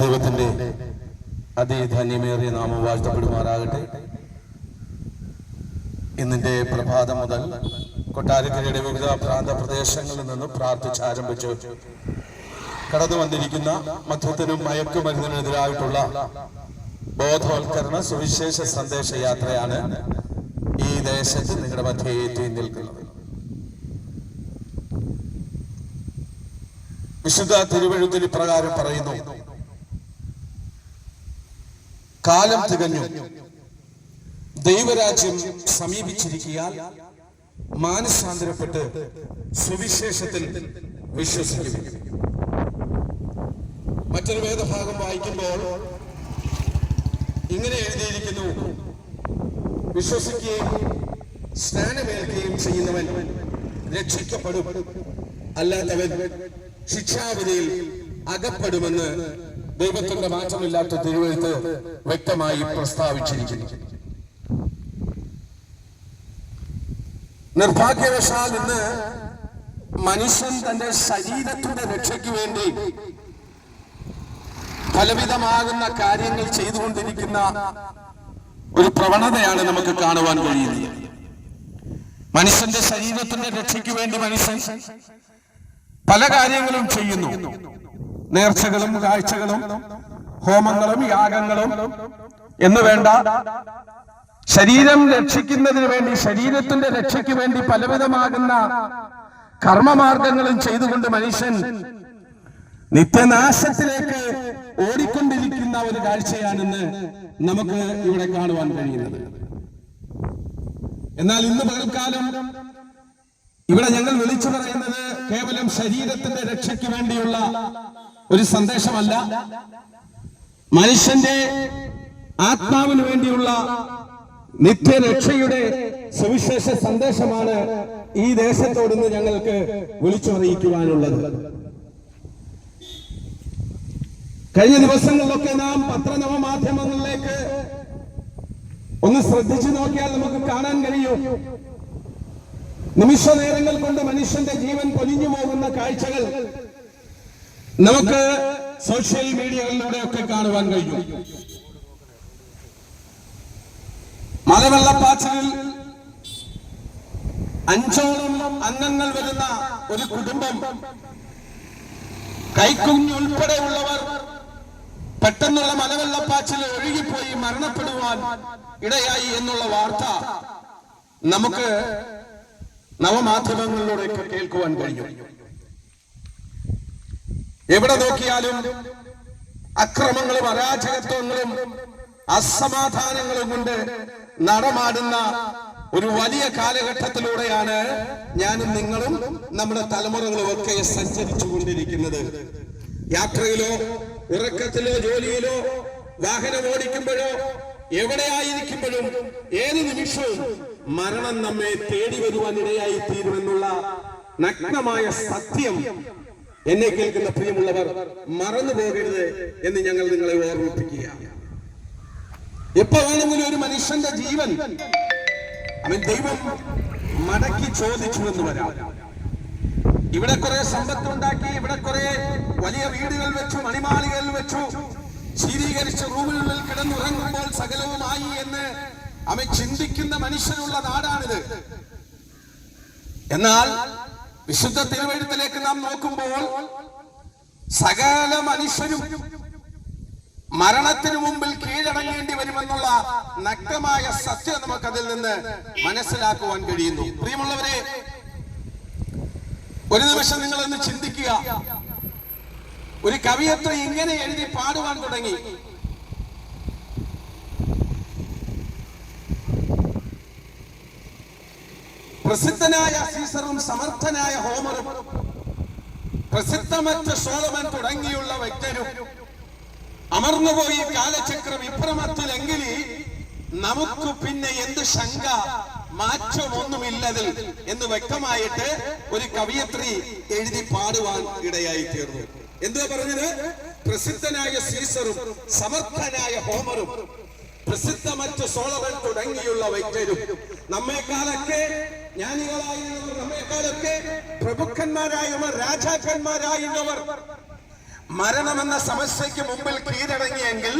ദൈവത്തിന്റെ അതിധന്യമേറിയ നാമം വാഴ്ത്തപ്പെടുമാറാകട്ടെ. ഇന്നിന്റെ പ്രഭാതം മുതൽ കൊട്ടാരക്കരയുടെ വിവിധ പ്രാന്ത പ്രദേശങ്ങളിൽ നിന്ന് പ്രാർത്ഥിച്ചാരംഭിച്ചു കടന്നു വന്നിരിക്കുന്ന മദ്യത്തിനും മയക്കുമരുന്നിനെതിരായിട്ടുള്ള ബോധവൽക്കരണ സുവിശേഷ സന്ദേശ യാത്രയാണ് ഈ ദേശത്ത് നിങ്ങളുടെ മധ്യേ എത്തി നിൽക്കുന്നത്. വിശുദ്ധ തിരുവെഴുത്തിൽ പ്രകാരം പറയുന്നു, കാലം തികഞ്ഞു, ദൈവരാജ്യം സമീപിച്ചിരിക്കാൻ മാനസാന്തരപ്പെട്ട് സുവിശേഷത്തിൽ വിശ്വസിക്കും. മറ്റൊരു വേദഭാഗം വായിക്കുമ്പോൾ ഇങ്ങനെ എഴുതിയിരിക്കുന്നു, വിശ്വസിക്കുകയും സ്നാനമേൽക്കുകയും ചെയ്യുന്നവൻ രക്ഷിക്കപ്പെടും, അല്ലാത്തവൻ ശിക്ഷാവിധിയിൽ അകപ്പെടുമെന്ന് ദൈവത്തിന്റെ മാറ്റമില്ലാത്ത തിരുവെഴുത്ത് വ്യക്തമായി പ്രസ്താവിച്ചിരിക്കുന്നു. നിർഭാഗ്യവശാൽ ഇന്ന് മനുഷ്യൻ തന്റെ ശരീരത്തിന്റെ രക്ഷയ്ക്ക് വേണ്ടി പലവിധമാകുന്ന കാര്യങ്ങൾ ചെയ്തുകൊണ്ടിരിക്കുന്ന ഒരു പ്രവണതയാണ് നമുക്ക് കാണുവാൻ കഴിയുന്നത്. മനുഷ്യന്റെ ശരീരത്തിന്റെ രക്ഷയ്ക്ക് വേണ്ടി മനുഷ്യൻ പല കാര്യങ്ങളും ചെയ്യുന്നു. നേർച്ചകളും കാഴ്ചകളും ഹോമങ്ങളും യാഗങ്ങളും എന്ന് വേണ്ട, ശരീരം രക്ഷിക്കുന്നതിന് വേണ്ടി, ശരീരത്തിന്റെ രക്ഷയ്ക്ക് വേണ്ടി പലവിധമാകുന്ന കർമ്മമാർഗങ്ങളും ചെയ്തുകൊണ്ട് മനുഷ്യൻ നിത്യനാശത്തിലേക്ക് ഓടിക്കൊണ്ടിരിക്കുന്ന ഒരു കാഴ്ചയാണെന്ന് നമുക്ക് ഇവിടെ കാണുവാൻ കഴിയുന്നത്. എന്നാൽ ഇന്ന് പകൽക്കാലം ഇവിടെ ഞങ്ങൾ വിളിച്ചു പറയുന്നത് കേവലം ശരീരത്തിന്റെ രക്ഷയ്ക്ക് വേണ്ടിയുള്ള ഒരു സന്ദേശമല്ല, മനുഷ്യന്റെ ആത്മാവിന് വേണ്ടിയുള്ള നിത്യരക്ഷയുടെ സുവിശേഷ സന്ദേശമാണ് ഈ ദേശത്തോടുന്ന് ഞങ്ങൾക്ക് വിളിച്ചറിയിക്കുവാനുള്ളത്. കഴിഞ്ഞ ദിവസങ്ങളിലൊക്കെ നാം പത്രനവമാധ്യമങ്ങളിലേക്ക് ഒന്ന് ശ്രദ്ധിച്ചു നോക്കിയാൽ നമുക്ക് കാണാൻ കഴിയും, നിമിഷ നേരങ്ങൾ കൊണ്ട് മനുഷ്യന്റെ ജീവൻ പൊലിഞ്ഞു പോകുന്ന കാഴ്ചകൾ നമുക്ക് സോഷ്യൽ മീഡിയകളിലൂടെയൊക്കെ കാണുവാൻ കഴിയും. മലവെള്ളപ്പാച്ചിലിൽ 5ഓളം അംഗങ്ങൾ വരുന്ന ഒരു കുടുംബം, കൈക്കുഞ്ഞുൾപ്പെടെയുള്ളവർ പെട്ടെന്നുള്ള മലവെള്ളപ്പാച്ചിൽ ഒഴുകിപ്പോയി മരണപ്പെടുവാൻ ഇടയായി എന്നുള്ള വാർത്ത നമുക്ക് നവമാധ്യമങ്ങളിലൂടെയൊക്കെ കേൾക്കുവാൻ കഴിഞ്ഞു. എവിടെ നോക്കിയാലും അക്രമങ്ങളും അരാജകത്വങ്ങളും അസമാധാനങ്ങളും കൊണ്ട് നടമാടുന്ന ഒരു വലിയ കാലഘട്ടത്തിലൂടെയാണ് ഞാനും നിങ്ങളും നമ്മുടെ തലമുറകളും ഒക്കെ സഞ്ചരിച്ചു കൊണ്ടിരിക്കുന്നത്. യാത്രയിലോ ഉറക്കത്തിലോ ജോലിയിലോ വാഹനം ഓടിക്കുമ്പോഴോ എവിടെയായിരിക്കുമ്പോഴും ഏത് നിമിഷവും മരണം നമ്മെ തേടി വരുവാൻ ഇടയായി തീരുമെന്നുള്ള നഗ്നമായ സത്യം എന്നെ കേൾക്കുന്ന പ്രിയമുള്ളവർ മറന്നു പോകരുത് എന്ന് ഞങ്ങൾ നിങ്ങളെ ഓർമ്മിപ്പിക്കുക. എപ്പോ വേണമെങ്കിലും ഒരു മനുഷ്യന്റെ ജീവൻ അവൻ ദൈവം മടക്കി ചോദിച്ചു എന്ന് വരാം. ഇവിടെ കുറെ സമ്പത്തുണ്ടാക്കി, ഇവിടെ കുറെ വലിയ വീടുകൾ വെച്ചു, മണിമാളികൾ വെച്ചു, ശീതീകരിച്ച റൂമുകളിൽ കിടന്നുറങ്ങുമ്പോൾ സകലവുമായി എന്ന് അവൻ ചിന്തിക്കുന്ന മനുഷ്യനുള്ള നാടാണിത്. എന്നാൽ വിശുദ്ധ തിരുവെഴുത്തിലേക്ക് നാം നോക്കുമ്പോൾ സകല മനുഷ്യരും മരണത്തിനു മുമ്പിൽ കീഴടങ്ങേണ്ടി വരുമെന്നുള്ള നഗ്നമായ സത്യം നമുക്കതിൽ നിന്ന് മനസ്സിലാക്കുവാൻ കഴിയുന്നു. പ്രിയമുള്ളവരെ, ഒരു നിമിഷം നിങ്ങളൊന്ന് ചിന്തിക്കുക. ഒരു കവിയത്രി ഇങ്ങനെ എഴുതി പാടുവാൻ തുടങ്ങി, പ്രസിദ്ധനായ സീസറും സമർത്ഥനായ ഹോമറും പ്രസിദ്ധമറ്റ സോളമൻ തുടങ്ങിയുള്ള വ്യക്തരും അമർന്നുപോയി കാലചക്രം ഇപ്രമത്തിലെങ്കിൽ നമുക്ക് പിന്നെ എന്ത് ശങ്ക, മാറ്റമൊന്നുമില്ലതിൽ എന്ന് വ്യക്തമായിട്ട് ഒരു കവിയത്രി എഴുതി പാടുവാൻ ഇടയായി തീർന്നു. എന്തുവാ പറഞ്ഞത്? പ്രസിദ്ധനായ സീസറും സമർത്ഥനായ ഹോമറും പ്രസിദ്ധമറ്റ സോളമൻ തുടങ്ങിയുള്ള വ്യക്തരും നമ്മെക്കാളൊക്കെ ജ്ഞാനികളായിരുന്നവർ, നമ്മെക്കാളൊക്കെ പ്രഭുക്കന്മാരായവർ, രാജാക്കന്മാരായിരുന്നവർ മരണമെന്ന സമസ്യയ്ക്ക് മുമ്പിൽ കീഴടങ്ങിയെങ്കിൽ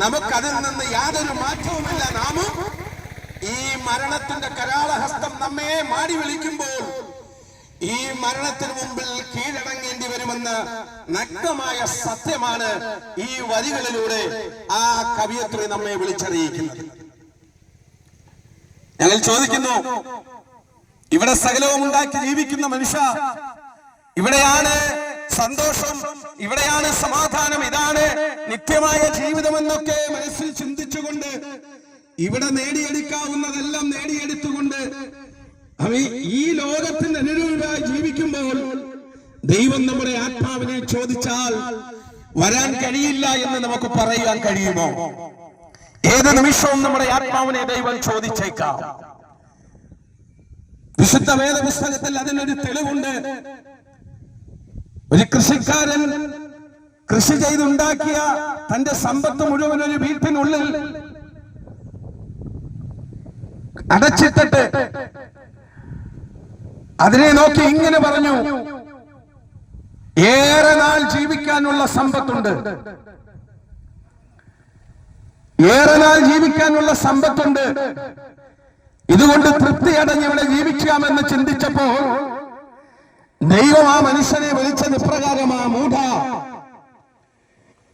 നമുക്കതിൽ നിന്ന് യാതൊരു മാറ്റവുമില്ല. നാമും ഈ മരണത്തിന്റെ കരാളഹസ്തം നമ്മെ മാടി വിളിക്കുമ്പോൾ ഈ മരണത്തിന് മുമ്പിൽ കീഴടങ്ങേണ്ടി വരുമെന്ന് നഗ്നമായ സത്യമാണ് ഈ വരികളിലൂടെ ആ കവിയത്രി നമ്മെ വിളിച്ചറിയിക്കുന്നത്. ഞങ്ങൾ ചോദിക്കുന്നു, ഇവിടെ സകലവും ഉണ്ടാക്കി ജീവിക്കുന്ന മനുഷ്യ, ഇവിടെയാണ് സന്തോഷം, ഇവിടെയാണ് സമാധാനം, ഇതാണ് നിത്യമായ ജീവിതമെന്നൊക്കെ മനസ്സിൽ ചിന്തിച്ചുകൊണ്ട് ഇവിടെ നേടിയെടുക്കാവുന്നതെല്ലാം നേടിയെടുത്തുകൊണ്ട് ഈ ലോകത്തിന് അനുരൂപമായി ജീവിക്കുമ്പോൾ ദൈവം നമ്മുടെ ആത്മാവിനെ ചോദിച്ചാൽ വരാൻ കഴിയില്ല എന്ന് നമുക്ക് പറയാൻ കഴിയുമോ? ഏത് നിമിഷവും നമ്മുടെ ആത്മാവിനെ ദൈവം ചോദിച്ചേക്കാം. വിശുദ്ധ വേദപുസ്തകത്തിൽ അതിനൊരു തെളിവുണ്ട്. ഒരു കൃഷിക്കാരൻ കൃഷി ചെയ്തുണ്ടാക്കിയ തന്റെ സമ്പത്ത് മുഴുവൻ ഒരു വീട്ടിനുള്ളിൽ അടച്ചിട്ടിട്ട് അതിനെ നോക്കി ഇങ്ങനെ പറഞ്ഞു, ഏറെ നാൾ ജീവിക്കാനുള്ള സമ്പത്തുണ്ട്, ഏറെ നാൾ ജീവിക്കാനുള്ള സമ്പത്തുണ്ട്, ഇതുകൊണ്ട് തൃപ്തി അടഞ്ഞ് ഇവിടെ ജീവിക്കാമെന്ന് ചിന്തിച്ചപ്പോൾ ദൈവം ആ മനുഷ്യനെ വിളിച്ചത് ഇപ്രകാരമാ, മൂഢ,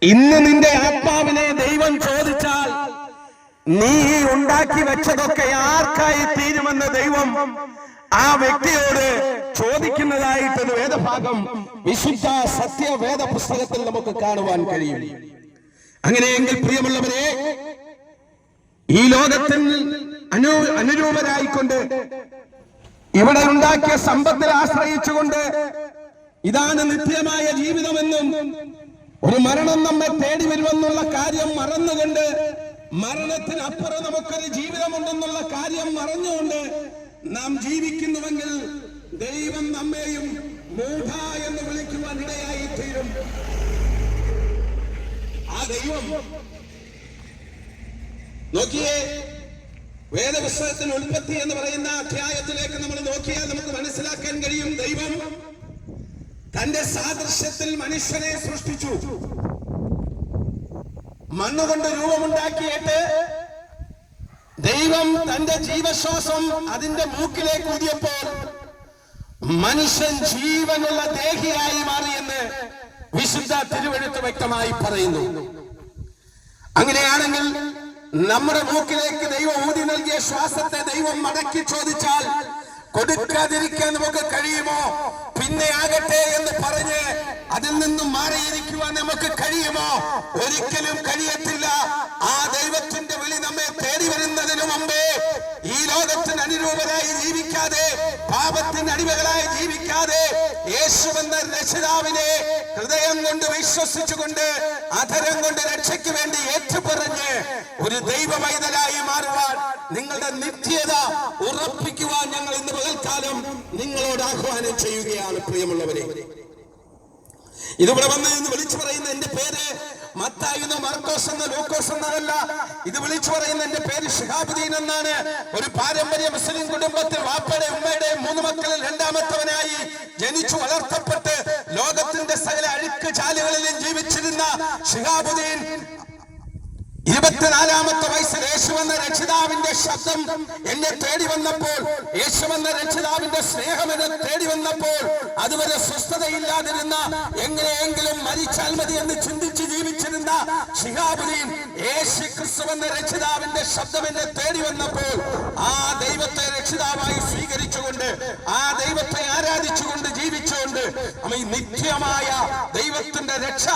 ഇന്ന് നിന്റെ ആത്മാവിനെ ദൈവം ചോദിച്ചാൽ നീ ഉണ്ടാക്കി വെച്ചതൊക്കെ ആർക്കായി തീരുമെന്ന് ദൈവം ആ വ്യക്തിയോട് ചോദിക്കുന്നതായിട്ടൊരു വേദഭാഗം വിശുദ്ധ സത്യവേദ പുസ്തകത്തിൽ നമുക്ക് കാണുവാൻ കഴിയും. അങ്ങനെയെങ്കിൽ പ്രിയമുള്ളവരെ, ഈ ലോകത്തിൽ അനുരൂപരായിക്കൊണ്ട് ഇവിടെ ഉണ്ടാക്കിയ സമ്പത്തിൽ ആശ്രയിച്ചുകൊണ്ട് ഇതാണ് നിത്യമായ ജീവിതമെന്നും ഒരു മരണം നമ്മെ തേടി വരുമെന്നുള്ള കാര്യം മറന്നുകൊണ്ട്, മരണത്തിനപ്പുറം നമുക്കൊരു ജീവിതമുണ്ടെന്നുള്ള കാര്യം മറന്നുകൊണ്ട് നാം ജീവിക്കുന്നുവെങ്കിൽ ദൈവം നമ്മെയും മൂഢ എന്ന് വിളിക്കുവാൻ ഇടയായി തീരും. ആ ദൈവം നോക്കിയേ, വേദപുസ്തകത്തിന് ഉൽപ്പത്തി എന്ന് പറയുന്ന അധ്യായത്തിലേക്ക് നമ്മൾ നോക്കിയാൽ നമുക്ക് മനസ്സിലാക്കാൻ കഴിയും, ദൈവം തന്റെ സാദൃശ്യത്തിൽ മനുഷ്യനെ സൃഷ്ടിച്ചു. മണ്ണുകൊണ്ട് രൂപമുണ്ടാക്കിയിട്ട് ദൈവം തന്റെ ജീവശ്വാസം അതിന്റെ മൂക്കിലേക്ക് ഊതിയപ്പോൾ മനുഷ്യൻ ജീവനുള്ള ദേഹിയായി മാറിയെന്ന് വിശുദ്ധ തിരുവെഴുത്ത് വ്യക്തമായി പറയുന്നു. അങ്ങനെയാണെങ്കിൽ നമ്മുടെ മൂക്കിലേക്ക് ദൈവം ഊതി നൽകിയ ശ്വാസത്തെ ദൈവം മടക്കി ചോദിച്ചാൽ കൊടുക്കാതിരിക്കാൻ നമുക്ക് കഴിയുമോ? പിന്നെ ആകട്ടെ എന്ന് പറഞ്ഞ് അതിൽ നിന്നും മാറിയിരിക്കുവാൻ നമുക്ക് കഴിയുമോ? ഒരിക്കലും കഴിയത്തില്ല. ആ ദൈവത്തിന്റെ വിളി നമ്മെ തേടി വരുന്നതിന് മുമ്പേ ഈ ലോകത്തിന് അനുരൂപരായി ജീവിക്കാതെ, പാപത്തിന് അടിമകളായി ജീവിക്കാതെ, യേശുവെന്ന രക്ഷിതാവിനെ ഹൃദയം കൊണ്ട് വിശ്വസിച്ചുകൊണ്ട് അധരം കൊണ്ട് രക്ഷയ്ക്ക് വേണ്ടി ഏറ്റുപറഞ്ഞ് ഒരു ദൈവമൈതലായി മാറുവാൻ, നിങ്ങളുടെ നിത്യത ഉറപ്പിക്കുവാൻ ഞങ്ങൾ ഇന്ന് പകൽക്കാലം നിങ്ങളോട് ആഹ്വാനം ചെയ്യുകയാണ്. പ്രിയമുള്ളവരെ, ഇതിവിടെ വന്ന് ഇന്ന് വിളിച്ചു പറയുന്ന എന്റെ പേര് മത്തായി എന്നോ മർക്കോസ് എന്നോ ലൂക്കോസ് എന്നല്ല. ഇത് വിളിച്ചു പറയുന്ന എന്റെ പേര് ശിഹാബുദ്ദീൻ എന്നാണ്. ഒരു പാരമ്പര്യ മുസ്ലിം കുടുംബത്തിൽ വാപ്പയുടെ ഉമ്മയുടെയും 3 മക്കളിൽ രണ്ടാമത്തവനായി ജനിച്ചു വളർത്തപ്പെട്ട് ലോകത്തിന്റെ സകല അഴുക്ക് ചാലുകളിലും ജീവിച്ചിരുന്ന ശിഹാബുദ്ദീൻ 24-ാമത്തെ വയസ്സിൽ യേശുവെന്ന രക്ഷിതാവിന്റെ ശബ്ദം എന്നെ തേടി വന്നപ്പോൾ, യേശുവെന്ന രക്ഷിതാവിന്റെ സ്നേഹം എന്നെ തേടി വന്നപ്പോൾ, അതുവരെ സ്വസ്ഥതയില്ലാതിരുന്ന, എങ്ങനെയെങ്കിലും മരിച്ചാൽ മതി എന്ന് ചിന്തിച്ച് ജീവിച്ചിരുന്ന ശിഹാബുദ്ദീൻ യേശു ക്രിസ്തുവെന്ന രക്ഷിതാവിന്റെ ശബ്ദം എന്നെ തേടി വന്നപ്പോൾ ആ ദൈവത്തെ രക്ഷിതാവായി സ്വീകരിച്ചുകൊണ്ട്, ആ ദൈവത്തെ ആരാധിച്ചുകൊണ്ട് ജീവിച്ചുകൊണ്ട് നിത്യമായ ദൈവത്തിന്റെ രക്ഷ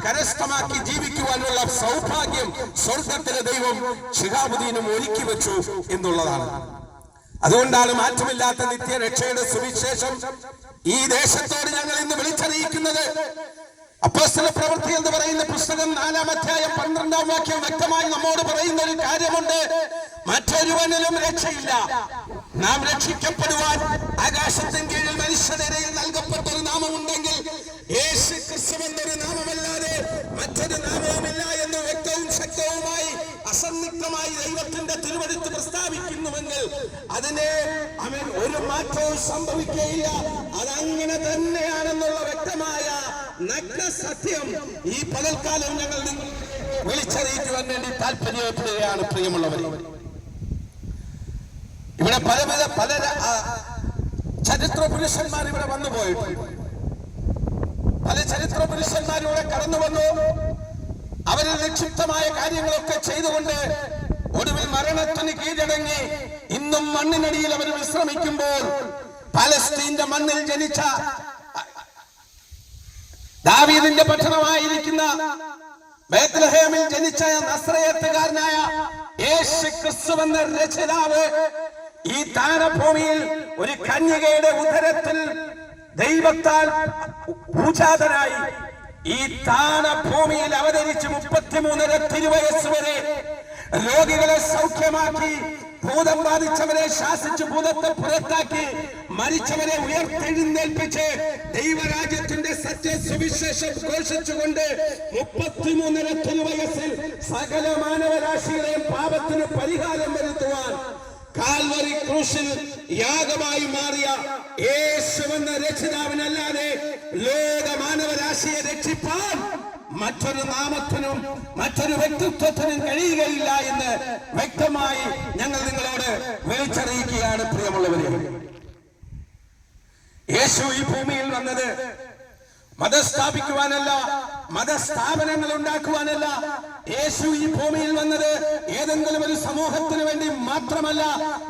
കരസ്ഥമാക്കി ജീവിക്കുവാനുള്ള സൗഭാഗ്യം സ്വർഗത്തിലെ ദൈവം ശിഹാബുദ്ദീനും ഒരുക്കി വെച്ചു എന്നുള്ളതാണ്. അതുകൊണ്ടാണ് മാറ്റമില്ലാത്ത നിത്യരക്ഷയുടെ സുവിശേഷം ഈ ദേശത്തോട് ഞങ്ങൾ ഇന്ന് വിളിച്ചറിയിക്കുന്നത്. അപ്പോസ്തല പ്രവൃത്തി എന്ന് പറയുന്ന പുസ്തകം 4-ാം അധ്യായം 12-ാം വാക്യം വ്യക്തമായി നമ്മോട് പറയുന്ന ഒരു കാര്യമുണ്ട്. മറ്റൊരുവനിലും രക്ഷയില്ല. നാം രക്ഷിക്കപ്പെടുവാൻ ആകാശത്തിന് കീഴിൽ മനുഷ്യനിടയിൽ നൽകപ്പെട്ട ഒരു നാമമുണ്ടെങ്കിൽ യേശു ക്രിസ്തു എന്നൊരു നാമമല്ലാതെ മറ്റൊരു നാമവുമില്ല എന്ന് വ്യക്തവും ശക്തവുമായി അസന്നിഗ്ധമായി ദൈവത്തിന്റെ തിരുവെഴുത്ത് പ്രസ്താവിക്കുന്നുവെങ്കിൽ അതിനെ അവൻ ഒരു മാറ്റവും സംഭവിക്കുകയില്ല. അതങ്ങനെ തന്നെയാണെന്നുള്ള വ്യക്തമായ നഗ്ന സത്യം ഈ പകൽക്കാലം ഞങ്ങൾ നിങ്ങൾ വിളിച്ചറിയിക്കുവാൻ വേണ്ടി താല്പര്യപ്പെടുകയാണ്. പ്രിയമുള്ളവരെ, ഇവിടെ പല ചരിത്ര പുരുഷന്മാർ ഇവിടെ വന്നു പോയിട്ടുണ്ട്. പല ചരിത്ര പുരുഷന്മാരിവിടെ കടന്നു വന്നു. അവരിൽ നിക്ഷിപ്തമായ കാര്യങ്ങളൊക്കെ ചെയ്തുകൊണ്ട് ഒടുവിൽ മരണത്തിന് കീഴടങ്ങി ഇന്നും മണ്ണിനടിയിൽ അവർ വിശ്രമിക്കുമ്പോൾ പലസ്തീന്റെ മണ്ണിൽ ജനിച്ച ദാവീദിന്റെ പട്ടണമായിരിക്കുന്ന ബേത്ലഹേമിൽ ജനിച്ച നസ്രയത്തുകാരനായ യേശു ക്രിസ്തുവെന്ന രക്ഷിതാവ് ഈ താരഭൂമിയിൽ ഒരു കന്യകയുടെ ഉദരത്തിൽ ദൈവത്താൽ പൂജാതനായി ഈ താണഭൂമിയിൽ അവതരിച്ച് 33 തിരുവയസ്സ് വരെ രോഗികളെ സൗഖ്യമാക്കി, ഭൂതം ബാധിച്ചവരെ ശാസിച്ച് ഭൂതത്തെ പുറത്താക്കി, മരിച്ചവരെ ഉയർത്തെഴുന്നേൽപ്പിച്ച് ദൈവരാജ്യത്തിന്റെ സത്യസുവിശേഷം ഘോഷിച്ചുകൊണ്ട് 33 തിരുവയസ്സിൽ സകല മാനവരാശികളെയും പാപത്തിന് പരിഹാരം വരുത്തുവാൻ കാൽവരി ക്രൂശിൽ യാഗമായി മാറിയ യേശുവെന്ന രക്ഷിതാവിനല്ലാതെ ലോക മാനവരാശിയെ രക്ഷിപ്പാൻ മറ്റൊരു നാമത്തിനും മറ്റൊരു വ്യക്തിത്വത്തിനും കഴിയുകയില്ല എന്ന് വ്യക്തമായി ഞങ്ങൾ നിങ്ങളോട് വിളിച്ചറിയിക്കുകയാണ്. പ്രിയമുള്ളവരെ, യേശു ഈ ഭൂമിയിൽ വന്നത് മതം സ്ഥാപിക്കുവാനല്ല, മതസ്ഥാപനങ്ങൾ ഉണ്ടാക്കുവാനല്ല. യേശു ഈ ഭൂമിയിൽ വന്നത് ഏതെങ്കിലും ഒരു സമൂഹത്തിന് വേണ്ടി മാത്രമല്ല.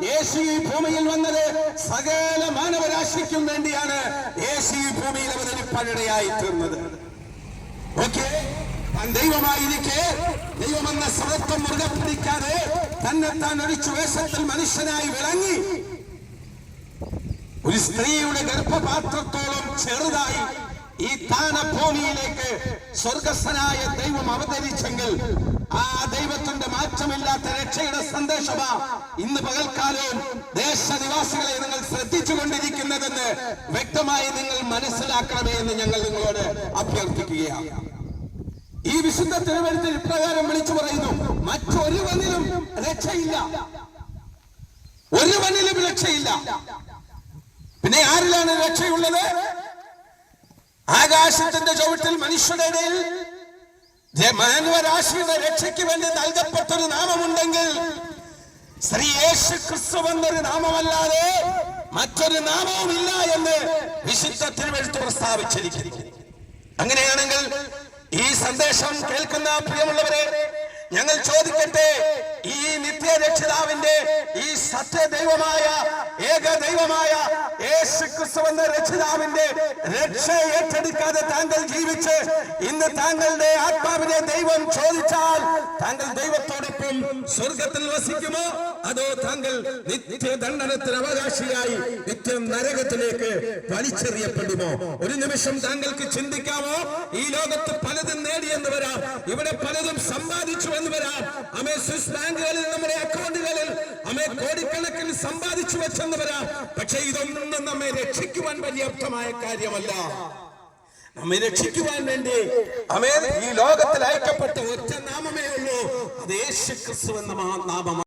യേശു ഈ ഭൂമിയിൽ വന്നത് സകല മാനവരാശിക്കും വേണ്ടിയാണ്. യേശു ഈ ഭൂമിയിൽ അവതരിപ്പാനിടയായി തീർന്നത്. ഓക്കെ, ദൈവമായിരിക്കെ ദൈവമെന്ന സ്വത്വം മുറുകെ പിടിക്കാതെ തന്നെത്താൻ ഒഴിച്ചു വേഷത്തിൽ മനുഷ്യനായി വിളങ്ങി ഒരു സ്ത്രീയുടെ ഗർഭപാത്രത്തോളം ചെറുതായി ഈ താണഭൂമിയിലേക്ക് സ്വർഗസ്ഥനായ ദൈവം അവതരിച്ചെങ്കിൽ ആ ദൈവത്തിന്റെ മാറ്റമില്ലാത്ത രക്ഷയുടെ സന്ദേശമാ ഇന്ന് പകൽക്കാലവും ദേശനിവാസികളെ നിങ്ങൾ ശ്രദ്ധിച്ചുകൊണ്ടിരിക്കുന്നതെന്ന് വ്യക്തമായി നിങ്ങൾ മനസ്സിലാക്കണമേ എന്ന് ഞങ്ങൾ നിങ്ങളോട് അഭ്യർത്ഥിക്കുകയാണ്. ഈ വിശുദ്ധ തിരുവഴുത്തിൽ ഇപ്രകാരം വിളിച്ചു പറയുന്നു: മറ്റൊരുവനിലും രക്ഷയില്ല, ഒരുവനിലും രക്ഷയില്ല. പിന്നെ ആരിലാണ് രക്ഷയുള്ളത്? ആകാശത്തിന്റെ ചുവട്ടിൽ മനുഷ്യരുടെ ഇടയിൽ മാനവരാശിയുടെ രക്ഷയ്ക്ക് വേണ്ടി നൽകപ്പെട്ടൊരു നാമമുണ്ടെങ്കിൽ ശ്രീ യേശു ക്രിസ്തു എന്നൊരു നാമമല്ലാതെ മറ്റൊരു നാമവുമില്ല എന്ന് വിശുദ്ധ തിരുവെഴുത്ത് പ്രസ്താവിച്ചിരിക്കുന്നു. അങ്ങനെയാണെങ്കിൽ ഈ സന്ദേശം കേൾക്കുന്ന പ്രിയമുള്ളവരെ, ഞങ്ങൾ ചോദിക്കട്ടെ, ഈ നിത്യരക്ഷിതാവിന്റെ ഈ സത്യദൈവമായ ഏകദൈവമായ യേശു ക്രിസ്തു എന്ന രക്ഷിതാവിന്റെ രക്ഷ ഏറ്റെടുക്കാതെ താങ്കൾ ജീവിച്ച് ഇന്ന് താങ്കളുടെ ആത്മാവിനെ ദൈവം ചോദിച്ചാൽ താങ്കൾ ദൈവത്തോടൊപ്പം സ്വർഗത്തിൽ വസിക്കുമോ, അതോ താങ്കൾ നിത്യദണ്ഡനത്തിന് അവകാശിയായി നിത്യം നരകത്തിലേക്ക് വലിച്ചെറിയപ്പെടുമോ? ഒരു നിമിഷം താങ്കൾക്ക് ചിന്തിക്കാമോ? ഈ ലോകത്ത് പലതും നേടിയെന്ന് വരാം, ഇവിടെ പലതും സമ്പാദിച്ചു എന്ന് വരാം. സ്വിസ് ബാങ്കുകളിൽ നമ്മുടെ അക്കൗണ്ടുകളിൽ കോടിക്കണക്കിന് സമ്പാദിച്ചു വെച്ചെന്ന് വരാം. പക്ഷെ ഇതൊന്നും നമ്മെ രക്ഷിക്കുവാൻ പര്യാപ്തമായ കാര്യമല്ല. നമ്മെ രക്ഷിക്കുവാൻ വേണ്ടി ഈ ലോകത്തിൽ അയക്കപ്പെട്ട ഒറ്റ നാമമേ ഉള്ളൂ, അത് യേശു ക്രിസ്തു എന്ന നാമമാണ്.